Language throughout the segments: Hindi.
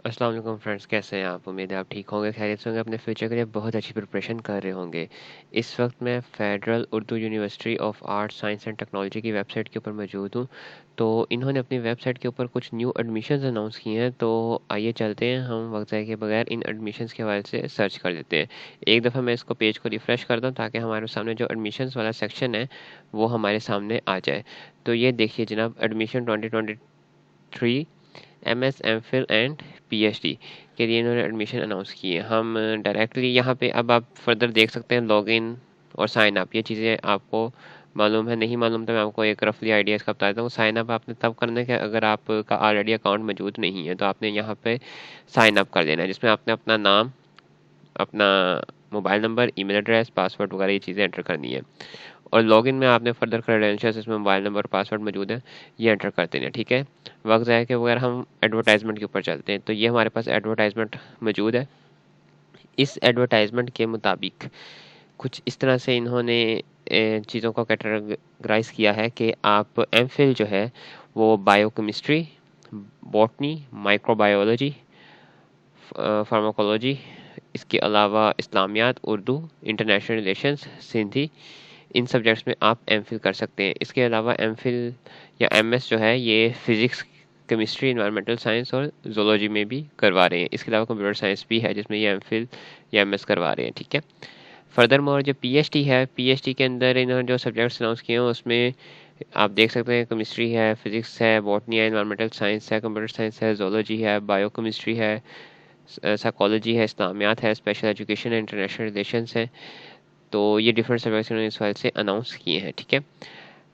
अस्सलाम वालेकुम फ्रेंड्स, कैसे हैं आप? उम्मीद है आप ठीक होंगे, खैरियत से होंगे, अपने फ्यूचर के लिए बहुत अच्छी प्रिपरेशन कर रहे होंगे। इस वक्त मैं federal Urdu university of art science and technology की वेबसाइट के ऊपर मौजूद हूँ। तो इन्होंने अपनी वेबसाइट के ऊपर कुछ न्यू एडमिशन्स अनाउंस किए हैं, तो आइए चलते हैं, हम वक्त ज़ाया के बगैर इन एडमिशन्स के हवाले से सर्च कर लेते हैं। एक दफ़ा मैं इसको पेज को रिफ़्रेश करता हूँ ताकि हमारे सामने जो एडमिशन्स वाला सेक्शन है वो हमारे सामने आ जाए। तो ये देखिए जनाब, admission 2023 MS MPhil and PhD के लिए इन्होंने एडमिशन अनाउंस किए। हम डायरेक्टली यहाँ पे अब आप फर्दर देख सकते हैं लॉगिन और साइन अप, ये चीज़ें आपको मालूम है, नहीं मालूम तो मैं आपको एक रफली आइडिया इसका बता देता हूँ। साइन अप आपने तब करना है कि अगर आपका ऑलरेडी अकाउंट मौजूद नहीं है, तो आपने यहाँ पे साइन अप कर देना है, जिसमें आपने अपना नाम, अपना mobile number, email address, password वगैरह ये चीज़ें एंटर करनी है। और लॉगिन में आपने फर्दर क्रेडेंशियल्स, इसमें मोबाइल नंबर और पासवर्ड मौजूद है, ये एंटर कर देना है। ठीक है, वक्त ज़ाया के बगैर हम एडवर्टाइजमेंट के ऊपर चलते हैं। तो ये हमारे पास एडवर्टाइजमेंट मौजूद है। इस एडवर्टाइजमेंट के मुताबिक कुछ इस तरह से इन्होंने चीज़ों को कैटेगराइज किया है कि आप एमफिल जो है वो बायोकेमिस्ट्री, बॉटनी, माइक्रोबायोलॉजी, फार्माकोलॉजी, इसके अलावा इस्लामियात, उर्दू, इंटरनेशनल रिलेशंस, सिंधी, इन सब्जेक्ट्स में आप एमफिल कर सकते हैं। इसके अलावा एमफिल या एमएस जो है ये फिज़िक्स, केमिस्ट्री, इन्वायरमेंटल साइंस और जोलॉजी में भी करवा रहे हैं। इसके अलावा कंप्यूटर साइंस भी है जिसमें ये एमफिल या एमएस करवा रहे हैं। ठीक है, फर्दर मोर जो पीएचडी है, पीएचडी के अंदर इन्होंने जो सब्जेक्ट्स अनाउंस किए हैं उसमें आप देख सकते हैं केमिस्ट्री है, फिजिक्स है, बॉटनी है, इन्वायरमेंटल साइंस है, कंप्यूटर साइंस है, जोलॉजी है, बायोकेमिस्ट्री है, साइकोलॉजी है, इस्लामियात है, स्पेशल एजुकेशन है, इंटरनेशनल रिलेशंस है। तो ये डिफरेंट सब्जेक्ट्स इन्होंने इस फाइल से अनाउंस किए हैं। ठीक है,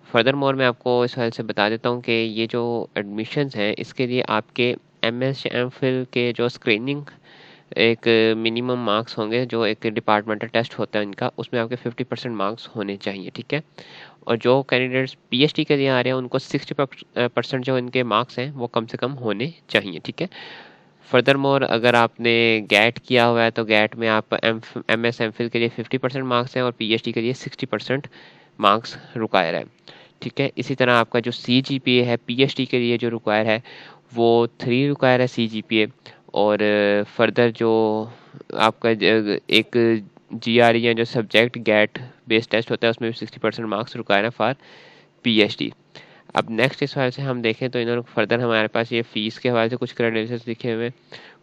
फर्दर मोर मैं आपको इस फाइल से बता देता हूँ कि ये जो एडमिशन्स हैं इसके लिए आपके एमएस या एमफिल के जो स्क्रीनिंग एक मिनिमम मार्क्स होंगे, जो एक डिपार्टमेंटल टेस्ट होता है इनका, उसमें आपके 50% मार्क्स होने चाहिए। ठीक है, और जो कैंडिडेट्स पीएचडी के लिए आ रहे हैं उनको 60% जो इनके मार्क्स हैं वो कम से कम होने चाहिए। ठीक है, फर्दर मोर अगर आपने गैट किया हुआ है तो गैट में आप एम एस एम फिल के लिए 50% मार्क्स हैं और पीएचडी के लिए 60% मार्क्स रिक्वायर है। ठीक है, इसी तरह आपका जो सी जी पी ए है पीएचडी के लिए जो रिक्वायर है वो 3 रिक्वायर है सी जी पी ए। और फर्दर जो आपका एक जी आर या जो सब्जेक्ट गैट बेस्ड टेस्ट होता है उसमें भी 60% मार्क्स रिक्वायर है फॉर पीएचडी। अब नेक्स्ट इस हवाले से हम देखें तो इन्होंने फर्दर हमारे पास ये फ़ीस के हवाले से कुछ क्रेडेंशियल्स लिखे हुए हैं।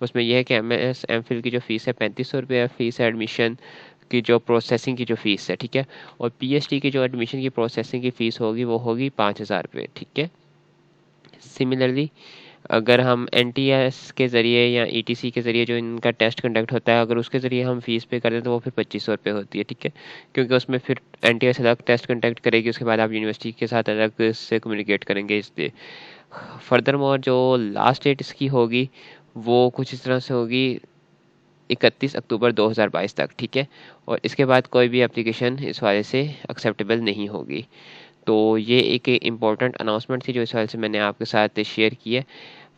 उसमें यह है कि एम एस एम फिल की जो फ़ीस है 3500 रुपये है, फ़ीस है एडमिशन की जो प्रोसेसिंग की जो फ़ीस है। ठीक है, और पीएचडी की जो एडमिशन की प्रोसेसिंग की फ़ीस होगी वो होगी 5000 रुपये। ठीक है, सिमिलरली अगर हम एनटीएस के ज़रिए या ईटीसी के ज़रिए जो इनका टेस्ट कंडक्ट होता है, अगर उसके ज़रिए हम फ़ीस पे कर दें तो वो फिर 2500 रुपये होती है। ठीक है, क्योंकि उसमें फिर एनटीएस अलग टेस्ट कंडक्ट करेगी, उसके बाद आप यूनिवर्सिटी के साथ अलग से कम्युनिकेट करेंगे। इसलिए फर्दर मोर जो लास्ट डेट इसकी होगी वो कुछ इस तरह से होगी 31 अक्टूबर 2022 तक। ठीक है, और इसके बाद कोई भी एप्लीकेशन इस वाले से एक्सेप्टेबल नहीं होगी। तो ये एक इम्पॉर्टेंट अनाउंसमेंट थी जो इस वाले से मैंने आपके साथ शेयर की है।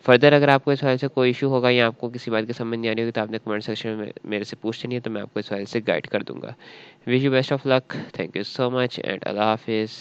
फर्दर अगर आपको इस वाले से कोई इशू होगा या आपको किसी बात की समझ नहीं आ रही होगी तो आपने कमेंट सेक्शन में मेरे से पूछ लेनी है, तो मैं आपको इस वाले से गाइड कर दूंगा। Wish you best of luck, thank you so much and अल्लाह हाफिज़।